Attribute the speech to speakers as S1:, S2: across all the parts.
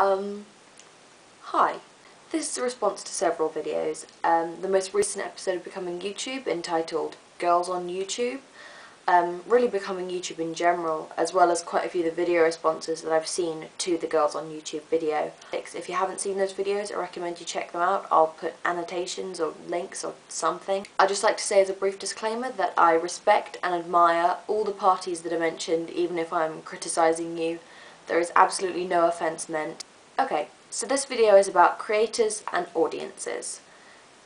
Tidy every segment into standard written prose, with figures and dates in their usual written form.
S1: Hi. This is a response to several videos. The most recent episode of Becoming YouTube, entitled Girls on YouTube, really becoming YouTube in general, as well as quite a few of the video responses that I've seen to the Girls on YouTube video. If you haven't seen those videos, I recommend you check them out. I'll put annotations or links or something. I'd just like to say as a brief disclaimer that I respect and admire all the parties that are mentioned, even if I'm criticising you. There is absolutely no offence meant. Okay, so this video is about creators and audiences.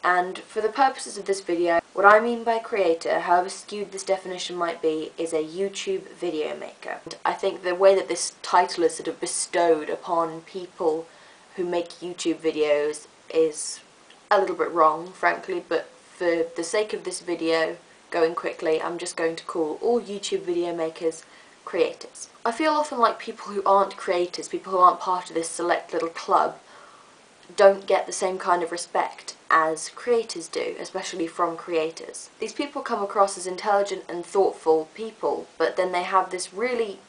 S1: And for the purposes of this video, what I mean by creator, however skewed this definition might be, is a YouTube video maker. And I think the way that this title is sort of bestowed upon people who make YouTube videos is a little bit wrong, frankly, but for the sake of this video, going quickly, I'm just going to call all YouTube video makers creators. I feel often like people who aren't creators, people who aren't part of this select little club, don't get the same kind of respect as creators do, especially from creators. These people come across as intelligent and thoughtful people, but then they have this really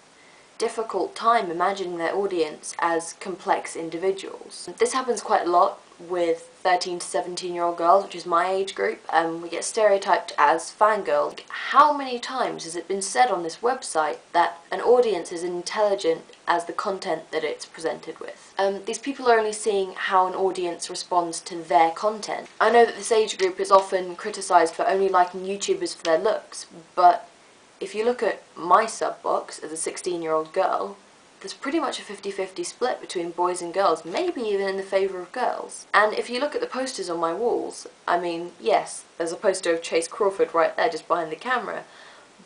S1: difficult time imagining their audience as complex individuals. This happens quite a lot with 13 to 17-year-old girls, which is my age group. We get stereotyped as fangirls. How many times has it been said on this website that an audience is intelligent as the content that it's presented with? These people are only seeing how an audience responds to their content. I know that this age group is often criticised for only liking YouTubers for their looks, but if you look at my sub box as a 16-year-old girl, there's pretty much a 50-50 split between boys and girls, maybe even in the favour of girls. And if you look at the posters on my walls, I mean, yes, there's a poster of Chase Crawford right there just behind the camera,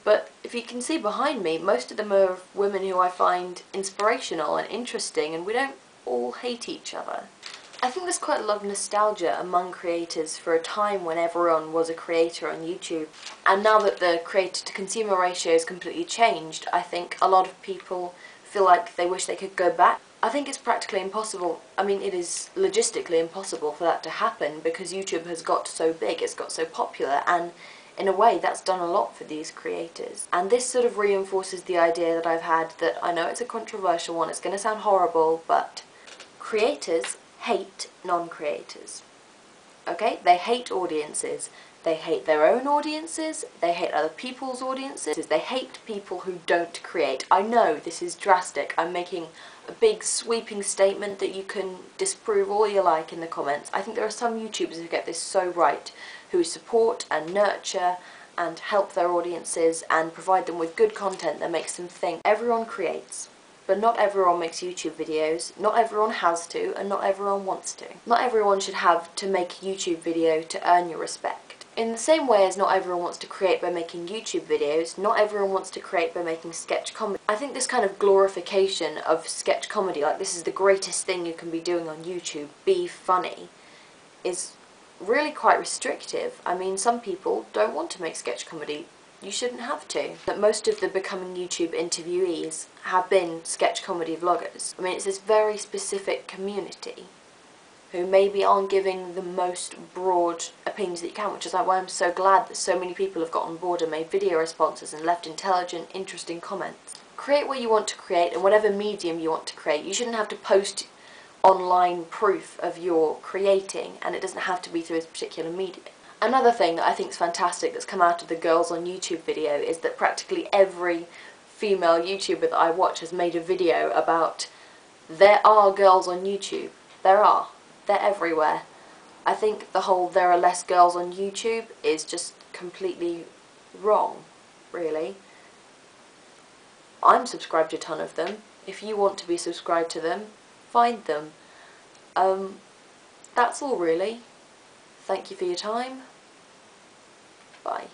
S1: but if you can see behind me, most of them are women who I find inspirational and interesting, and we don't all hate each other. I think there's quite a lot of nostalgia among creators for a time when everyone was a creator on YouTube. And now that the creator to consumer ratio has completely changed, I think a lot of people feel like they wish they could go back. I think it's practically impossible. I mean, it is logistically impossible for that to happen because YouTube has got so big, it's got so popular, and in a way that's done a lot for these creators. And this sort of reinforces the idea that I've had that, I know it's a controversial one, it's going to sound horrible, but creators hate non-creators. Okay? They hate audiences. They hate their own audiences, they hate other people's audiences, they hate people who don't create. I know this is drastic, I'm making a big sweeping statement that you can disprove all you like in the comments. I think there are some YouTubers who get this so right, who support and nurture and help their audiences and provide them with good content that makes them think. Everyone creates. But not everyone makes YouTube videos, not everyone has to, and not everyone wants to. Not everyone should have to make a YouTube video to earn your respect. In the same way as not everyone wants to create by making YouTube videos, not everyone wants to create by making sketch comedy. I think this kind of glorification of sketch comedy, like this is the greatest thing you can be doing on YouTube, be funny, is really quite restrictive. I mean, some people don't want to make sketch comedy. You shouldn't have to. But most of the Becoming YouTube interviewees have been sketch comedy vloggers. I mean, it's this very specific community who maybe aren't giving the most broad opinions that you can, which is like why I'm so glad that so many people have got on board and made video responses and left intelligent, interesting comments. Create what you want to create in whatever medium you want to create. You shouldn't have to post online proof of your creating, and it doesn't have to be through a particular medium. Another thing that I think is fantastic that's come out of the Girls on YouTube video is that practically every female YouTuber that I watch has made a video about there are girls on YouTube. There are. They're everywhere. I think the whole there are less girls on YouTube is just completely wrong, really. I'm subscribed to a ton of them. If you want to be subscribed to them, find them. That's all really. Thank you for your time. Bye.